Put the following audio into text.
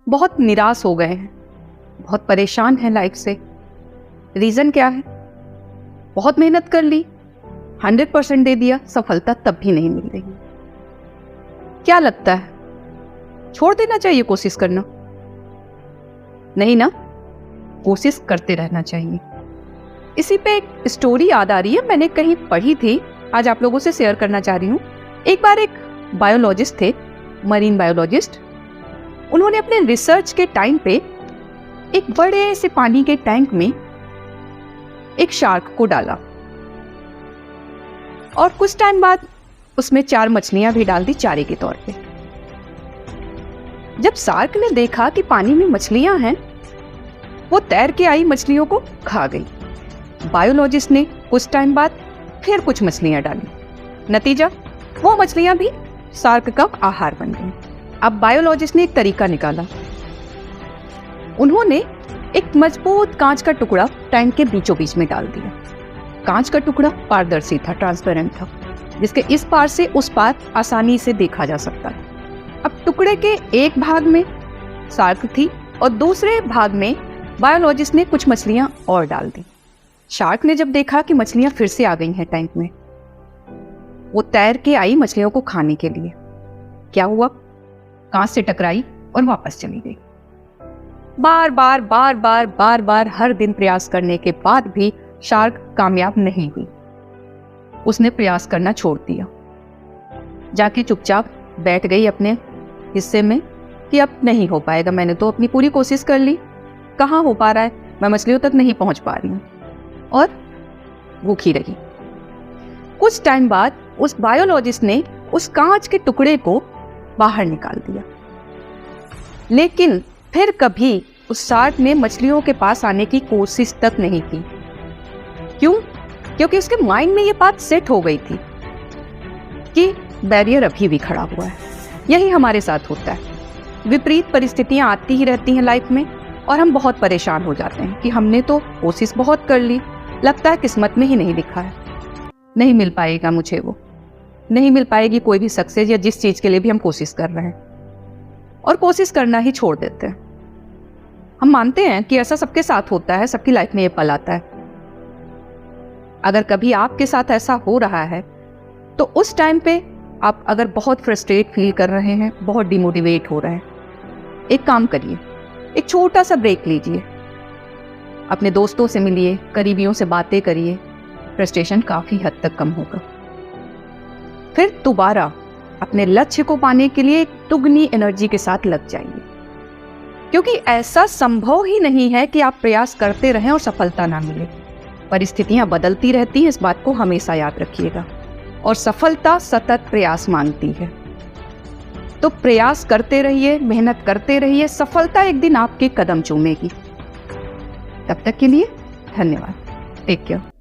बहुत निराश हो गए हैं, बहुत परेशान हैं लाइफ से। रीज़न क्या है? बहुत मेहनत कर ली, 100% दे दिया, सफलता तब भी नहीं मिल रही। क्या लगता है, छोड़ देना चाहिए कोशिश करना? नहीं ना, कोशिश करते रहना चाहिए। इसी पे एक स्टोरी याद आ रही है, मैंने कहीं पढ़ी थी, आज आप लोगों से शेयर करना चाह रही हूँ। एक बार एक बायोलॉजिस्ट थे, मरीन बायोलॉजिस्ट। उन्होंने अपने रिसर्च के टाइम पे एक बड़े से पानी के टैंक में एक शार्क को डाला और कुछ टाइम बाद उसमें 4 मछलियां भी डाल दी चारे के तौर पे। जब शार्क ने देखा कि पानी में मछलियां हैं, वो तैर के आई मछलियों को खा गई। बायोलॉजिस्ट ने कुछ टाइम बाद फिर कुछ मछलियां डाली, नतीजा वो मछलियां भी शार्क का आहार बन गई। अब बायोलॉजिस्ट ने एक तरीका निकाला। उन्होंने एक मजबूत कांच का टुकड़ा टैंक के बीचों बीच में डाल दिया। कांच का टुकड़ा पारदर्शी था, ट्रांसपेरेंट था, जिसके इस पार से उस पार आसानी से देखा जा सकता है। अब टुकड़े के एक भाग में शार्क थी और दूसरे भाग में बायोलॉजिस्ट ने कुछ मछलियां और डाल दी। शार्क ने जब देखा कि मछलियां फिर से आ गई हैं टैंक में, वो तैर के आई मछलियों को खाने के लिए। क्या हुआ? कांच से टकराई और वापस चली गई। बार बार हर दिन प्रयास करने के बाद भी शार्क कामयाब नहीं हुई। उसने प्रयास करना छोड़ दिया, जाके चुपचाप बैठ गई अपने हिस्से में कि अब नहीं हो पाएगा, मैंने तो अपनी पूरी कोशिश कर ली, कहाँ हो पा रहा है, मैं मछलियों तक नहीं पहुंच पा रही हूँ, और भूखी रही। कुछ टाइम बाद उस बायोलॉजिस्ट ने उस कांच के टुकड़े को बाहर निकाल दिया, लेकिन फिर कभी उस शार्क ने मछलियों के पास आने की कोशिश तक नहीं की। क्यों? क्योंकि उसके माइंड में ये बात सेट हो गई थी कि बैरियर अभी भी खड़ा हुआ है। यही हमारे साथ होता है, विपरीत परिस्थितियां आती ही रहती हैं लाइफ में और हम बहुत परेशान हो जाते हैं कि हमने तो कोशिश बहुत कर ली, लगता है किस्मत में ही नहीं लिखा है, नहीं मिल पाएगा मुझे, वो नहीं मिल पाएगी कोई भी सक्सेस या जिस चीज के लिए भी हम कोशिश कर रहे हैं, और कोशिश करना ही छोड़ देते हैं। हम मानते हैं कि ऐसा सबके साथ होता है, सबकी लाइफ में ये पल आता है। अगर कभी आपके साथ ऐसा हो रहा है तो उस टाइम पे आप अगर बहुत फ्रस्ट्रेट फील कर रहे हैं, बहुत डिमोटिवेट हो रहे हैं, एक काम करिए, एक छोटा सा ब्रेक लीजिए, अपने दोस्तों से मिलिए, करीबियों से बातें करिए, फ्रस्ट्रेशन काफी हद तक कम होगा। फिर दोबारा अपने लक्ष्य को पाने के लिए दुगनी एनर्जी के साथ लग जाइए, क्योंकि ऐसा संभव ही नहीं है कि आप प्रयास करते रहें और सफलता ना मिले। परिस्थितियां बदलती रहती हैं, इस बात को हमेशा याद रखिएगा, और सफलता सतत प्रयास मांगती है। तो प्रयास करते रहिए, मेहनत करते रहिए, सफलता एक दिन आपके कदम चूमेगी। तब तक के लिए धन्यवाद। Take care.